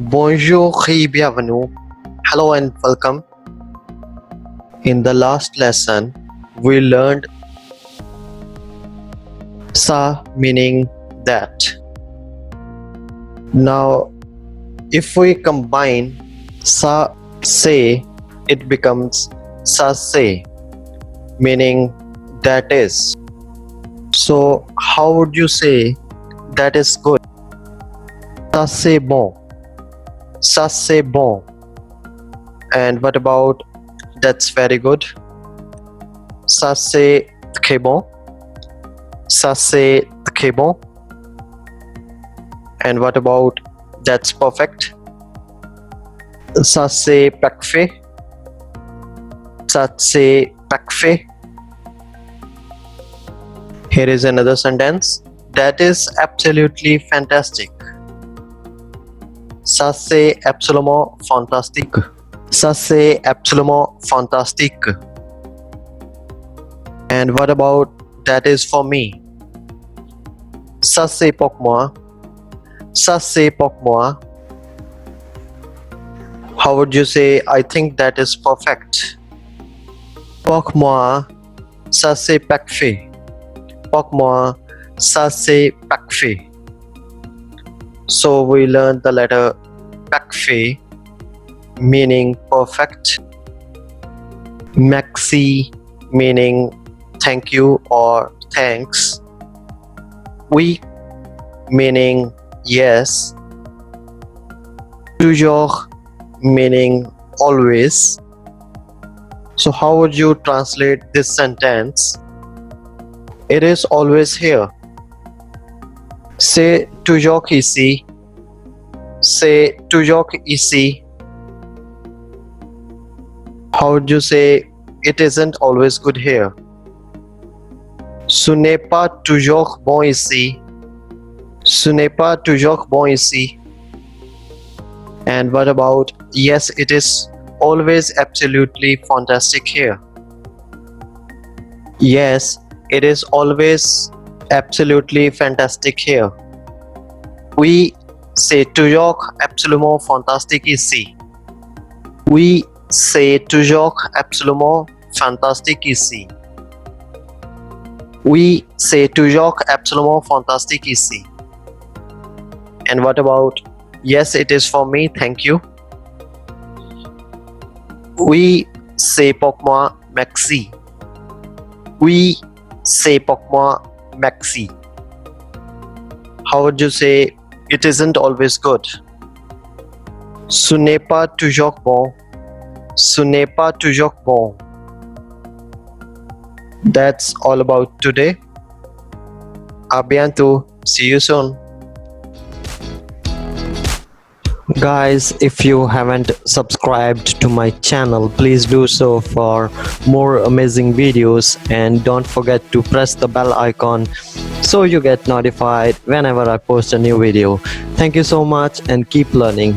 Bonjour et bienvenue. Hello and welcome. In the last lesson, we learned sa meaning that. Now, if we combine sa se, it becomes sa se, meaning that is. So, how would you say that is good? Ça c'est bon. Ça c'est bon. And what about that's very good? Ça c'est très bon. Ça c'est très bon. And what about that's perfect? Ça c'est parfait. Ça c'est parfait. Here is another sentence. That is absolutely fantastic. Ça c'est absolument fantastique. Ça c'est absolument fantastique. And what about that is for me? Ça c'est pour moi. Ça c'est pour moi. How would you say I think that is perfect? Pour moi, ça c'est parfait. Pour moi, ça c'est parfait. So we learned the letter parfait, meaning perfect. Merci, meaning thank you or thanks. Oui, meaning yes. Toujours, meaning always. So how would you translate this sentence? It is always here. C'est toujours ici. C'est toujours ici. How would you say it isn't always good here? Ce n'est pas toujours bon ici. Ce n'est pas toujours bon ici. And what about yes, it is always absolutely fantastic here. Yes, it is always absolutely fantastic here. Oui, c'est toujours absolument fantastique ici. Oui, c'est toujours absolument fantastique ici. Oui, c'est toujours absolument fantastique ici. And what about yes, it is for me, thank you. Oui, c'est pour moi, merci. Oui, c'est pour moi, merci. How would you say it isn't always good? Ce n'est pas toujours bon. Ce n'est pas toujours bon. That's all about today. À bientôt. See you soon. Guys, if you haven't subscribed to my channel, please do so for more amazing videos, and don't forget to press the bell icon so you get notified whenever I post a new video. Thank you so much and keep learning.